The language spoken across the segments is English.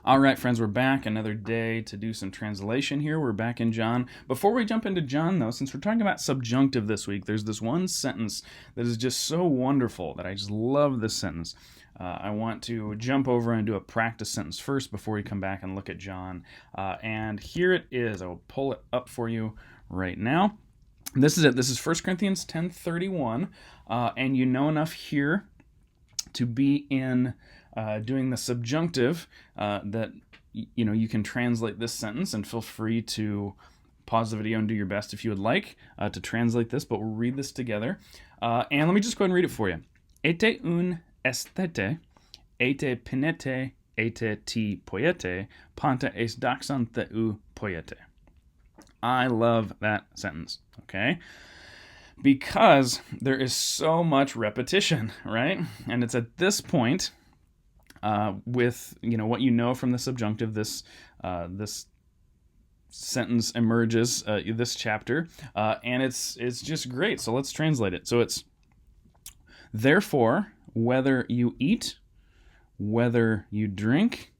All right, friends, we're back. Another day to do some translation here. We're back in John. Before we jump into John, though, since we're talking about subjunctive this week, there's this one sentence that is just so wonderful that I just love this sentence. I want to jump over and do a practice sentence first before we come back and look at John. And here it is. I will pull it up for you right now. This is it. This is 1 Corinthians 10:31. And you know enough here to be in doing the subjunctive that you can translate this sentence, and feel free to pause the video and do your best if you would like to translate this, but we'll read this together. And let me just go ahead and read it for you. Ete un estete, ete pinete, ete ti poiete, panta es daxan theu poiete. I love that sentence, okay? Because there is so much repetition, right? And it's at this point, with what you know from the subjunctive, this sentence emerges, this chapter, and it's just great. So let's translate it. So it's, therefore, whether you eat, whether you drink,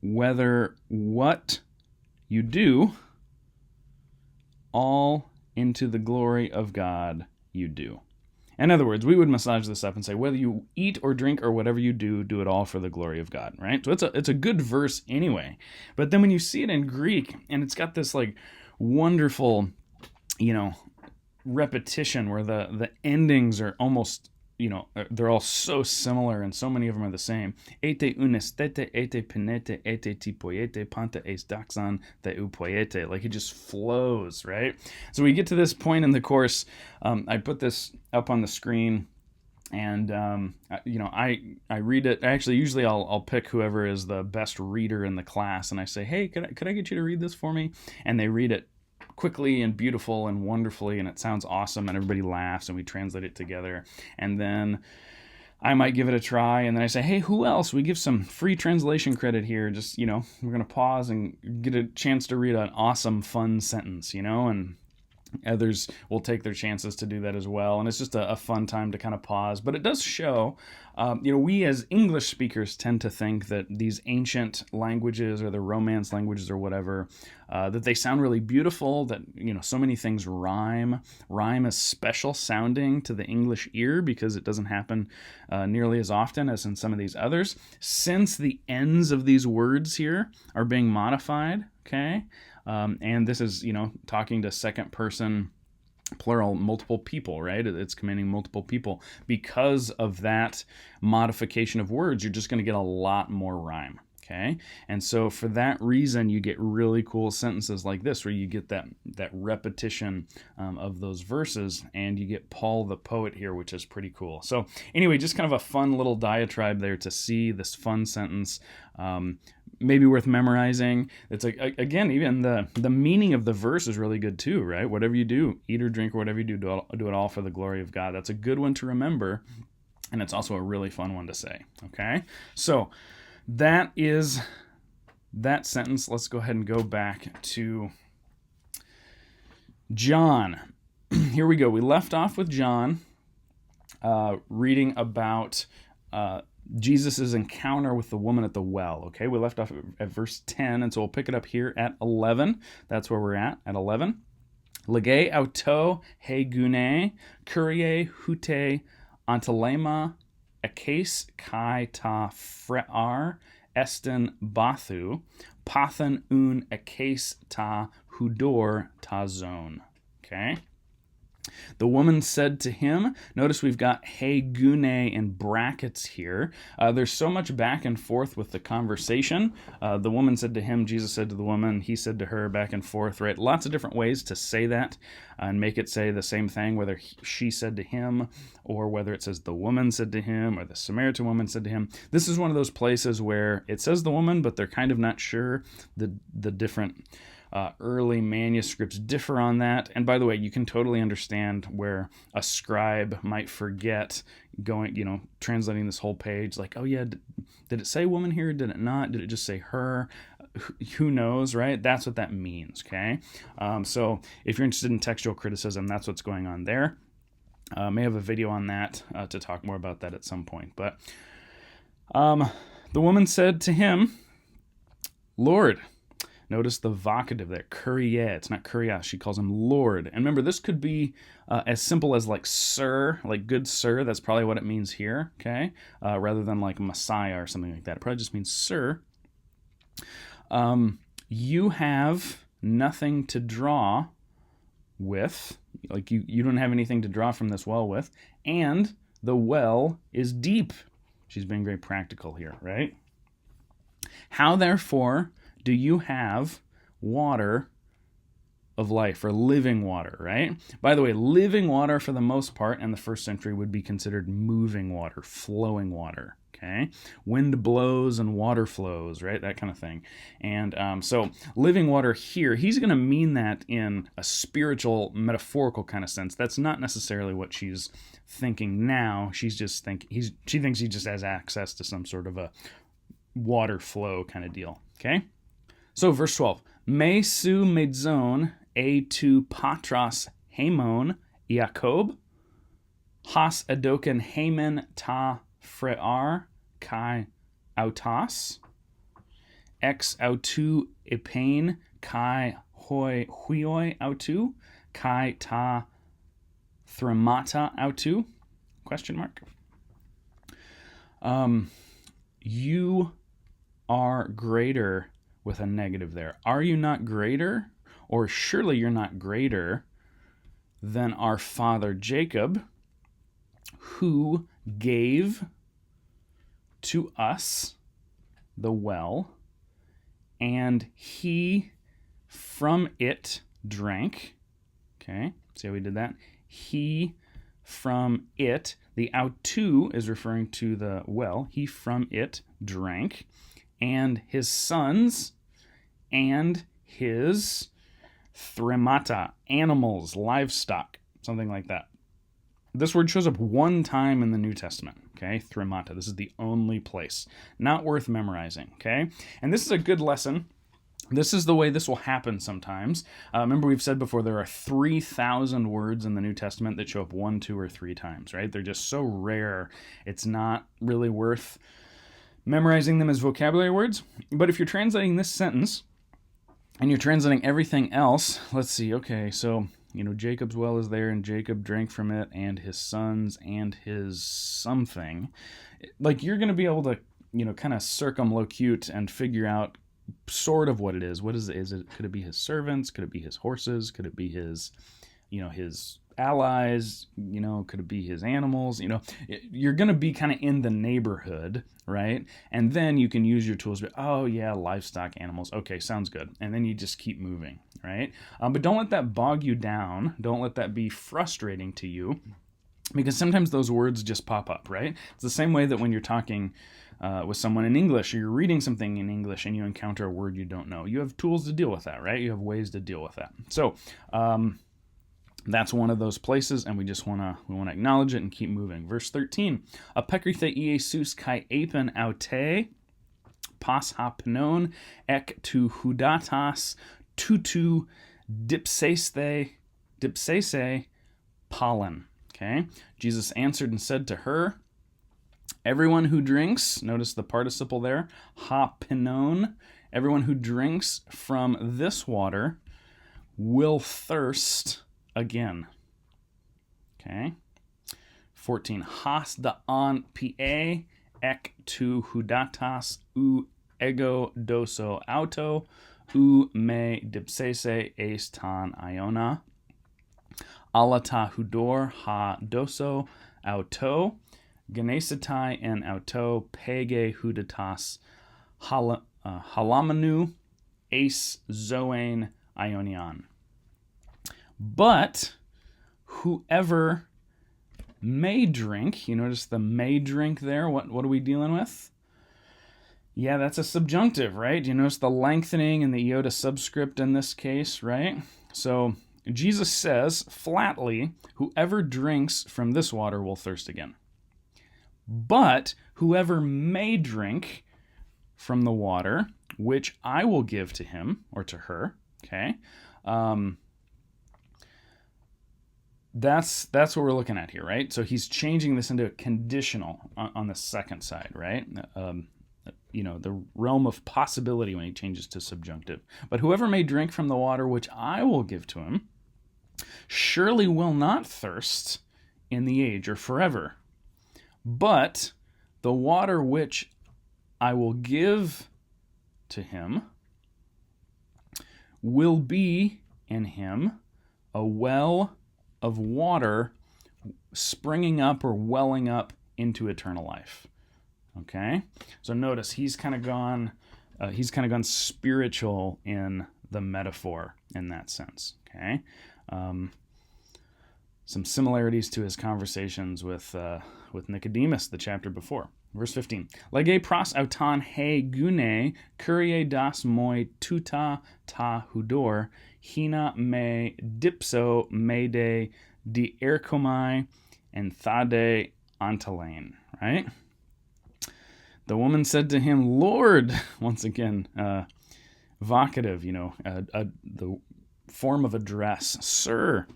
whether what you do, all into the glory of God you do. In other words, we would massage this up and say, whether you eat or drink or whatever you do, do it all for the glory of God, right? So it's a good verse anyway. But then when you see it in Greek, and it's got this like wonderful, repetition where the endings are almost, they're all so similar, and so many of them are the same. Ete unestete, ete penete, ete ti poiete, panta es daxan theu poiete. Like, it just flows, right? So we get to this point in the course. I put this up on the screen, and I read it. Actually, usually I'll pick whoever is the best reader in the class, and I say, hey, could I get you to read this for me? And they read it quickly and beautiful and wonderfully, and it sounds awesome, and everybody laughs, and we translate it together. And then I might give it a try, and then I say, hey, who else? We give some free translation credit here. Just, we're going to pause and get a chance to read an awesome, fun sentence, and others will take their chances to do that as well. And it's just a fun time to kind of pause. But it does show, we as English speakers tend to think that these ancient languages, or the Romance languages or whatever, that they sound really beautiful, that, so many things rhyme. Rhyme is special sounding to the English ear because it doesn't happen nearly as often as in some of these others. Since the ends of these words here are being modified, okay? And this is, talking to second person plural, multiple people, right? It's commanding multiple people. Because of that modification of words, you're just going to get a lot more rhyme, okay? And so for that reason, you get really cool sentences like this, where you get that repetition of those verses, and you get Paul the poet here, which is pretty cool. So anyway, just kind of a fun little diatribe there to see this fun sentence. Maybe worth memorizing. It's like, again, even the meaning of the verse is really good too, right? Whatever you do, eat or drink or whatever you do, do it all for the glory of God. That's a good one to remember, and it's also a really fun one to say, okay? So that is that sentence. Let's go ahead and go back to John. Here we go. We left off with John reading about Jesus' encounter with the woman at the well, okay? We left off at verse 10, and so we'll pick it up here at 11. That's where we're at 11. Lege auto he gune, curie hute antelema, ekes kai ta frear, esten bathu, pathan un ekes ta hudor ta zone, okay? The woman said to him, notice we've got he gune in brackets here. There's so much back and forth with the conversation. The woman said to him, Jesus said to the woman, he said to her, back and forth, right? Lots of different ways to say that and make it say the same thing, whether she said to him, or whether it says the woman said to him, or the Samaritan woman said to him. This is one of those places where it says the woman, but they're kind of not sure. The different early manuscripts differ on that. And by the way, you can totally understand where a scribe might forget translating this whole page, like, oh yeah, did it say woman here? Did it not? Did it just say her? Who knows, right? That's what that means, okay? So if you're interested in textual criticism, that's what's going on there. May have a video on that to talk more about that at some point. But The woman said to him, Lord. Notice the vocative there, Kyrie. It's not Kyrios. She calls him Lord. And remember, this could be as simple as like sir, like good sir. That's probably what it means here, okay? Rather than like Messiah or something like that. It probably just means sir. You have nothing to draw with. Like you don't have anything to draw from this well with. And the well is deep. She's being very practical here, right? How, therefore, do you have water of life, or living water, right? By the way, living water for the most part in the first century would be considered moving water, flowing water, okay? Wind blows and water flows, right? That kind of thing. And so living water here, he's going to mean that in a spiritual, metaphorical kind of sense. That's not necessarily what she's thinking now. She thinks he just has access to some sort of a water flow kind of deal, okay? So verse 12, Me su medzon e tu patras Hamon Jacob, has adoken Haman ta frear kai autas, ex autu epain kai huioi autu, kai ta thremata autu, question mark. You are greater with a negative there. Are you not greater, or surely you're not greater than our father Jacob, who gave to us the well, and he from it drank. Okay, see how we did that? He from it, the autu is referring to the well, he from it drank, and his sons, and his thremata, animals, livestock, something like that. This word shows up one time in the New Testament, okay? Thremata. This is the only place. Not worth memorizing, okay? And this is a good lesson. This is the way this will happen sometimes. Remember, we've said before, there are 3,000 words in the New Testament that show up 1, 2, or 3 times, right? They're just so rare, it's not really worth memorizing them as vocabulary words. But if you're translating this sentence and you're translating everything else, let's see, okay, so, Jacob's well is there, and Jacob drank from it, and his sons, and his something. Like, you're going to be able to, kind of circumlocute and figure out sort of what it is. What is it? Could it be his servants? Could it be his horses? Could it be his, his allies? Could it be his animals? You're going to be kind of in the neighborhood, right? And then you can use your tools. Oh yeah, livestock, animals. Okay, sounds good. And then you just keep moving, right? But don't let that bog you down. Don't let that be frustrating to you, because sometimes those words just pop up, right? It's the same way that when you're talking with someone in English, or you're reading something in English and you encounter a word you don't know. You have tools to deal with that, right? You have ways to deal with that. So that's one of those places, and we want to acknowledge it and keep moving. Verse 13, Apekrithe Iesus kai apen aute, pas hapnon ek tu hudatas tutu dipsese pollen. Okay, Jesus answered and said to her, everyone who drinks, notice the participle there, hapinon, everyone who drinks from this water will thirst again. Okay. 14. Has daan pie ek tu hudatas u ego doso auto u me dipsese estan iona. Alata hudor ha doso auto. Genesatai en auto pege hudatas halamanu ace zoane ionion. But whoever may drink, you notice the may drink there, what are we dealing with? Yeah, that's a subjunctive, right? You notice the lengthening in the iota subscript in this case, right? So Jesus says flatly, whoever drinks from this water will thirst again. But whoever may drink from the water, which I will give to him or to her, okay? That's what we're looking at here, right? So he's changing this into a conditional on the second side, right? the realm of possibility when he changes to subjunctive. But whoever may drink from the water which I will give to him surely will not thirst in the age or forever. But the water which I will give to him will be in him a well of water springing up or welling up into eternal life. Okay, so notice he's kind of gone spiritual in the metaphor in that sense. Okay, some similarities to his conversations with Nicodemus the chapter before. Verse 15. Lege pros auton he gune curie das moi tuta ta hudor hina me dipso mede di erkomai and thade antalain. Right? The woman said to him, Lord, once again, vocative, the form of address. Sir,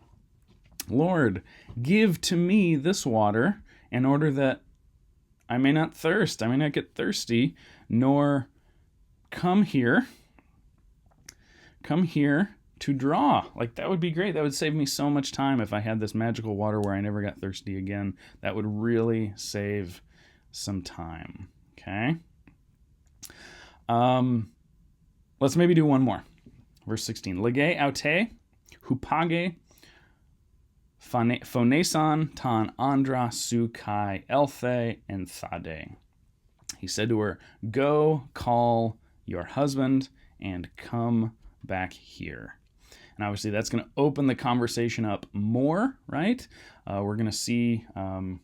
Lord, give to me this water in order that I may not thirst, I may not get thirsty, nor come here to draw. Like, that would be great. That would save me so much time if I had this magical water where I never got thirsty again. That would really save some time. Okay. Let's maybe do one more. Verse 16. Lege aute hupage phoneson tan andra su kai elthe and thade. He said to her, go call your husband and come back here. And obviously that's going to open the conversation up more, right? We're going to see kind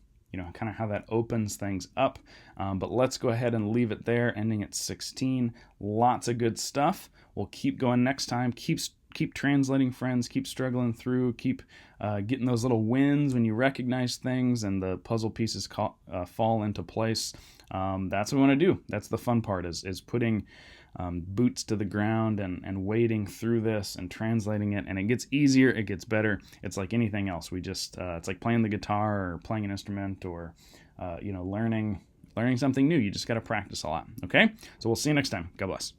of how that opens things up. But let's go ahead and leave it there, ending at 16. Lots of good stuff. We'll keep going next time. Keep translating, friends. Keep struggling through. Keep getting those little wins when you recognize things and the puzzle pieces fall into place. That's what we want to do. That's the fun part, is putting boots to the ground and wading through this and translating it. And it gets easier. It gets better. It's like anything else. We just it's like playing the guitar or playing an instrument or learning something new. You just got to practice a lot. Okay? So we'll see you next time. God bless.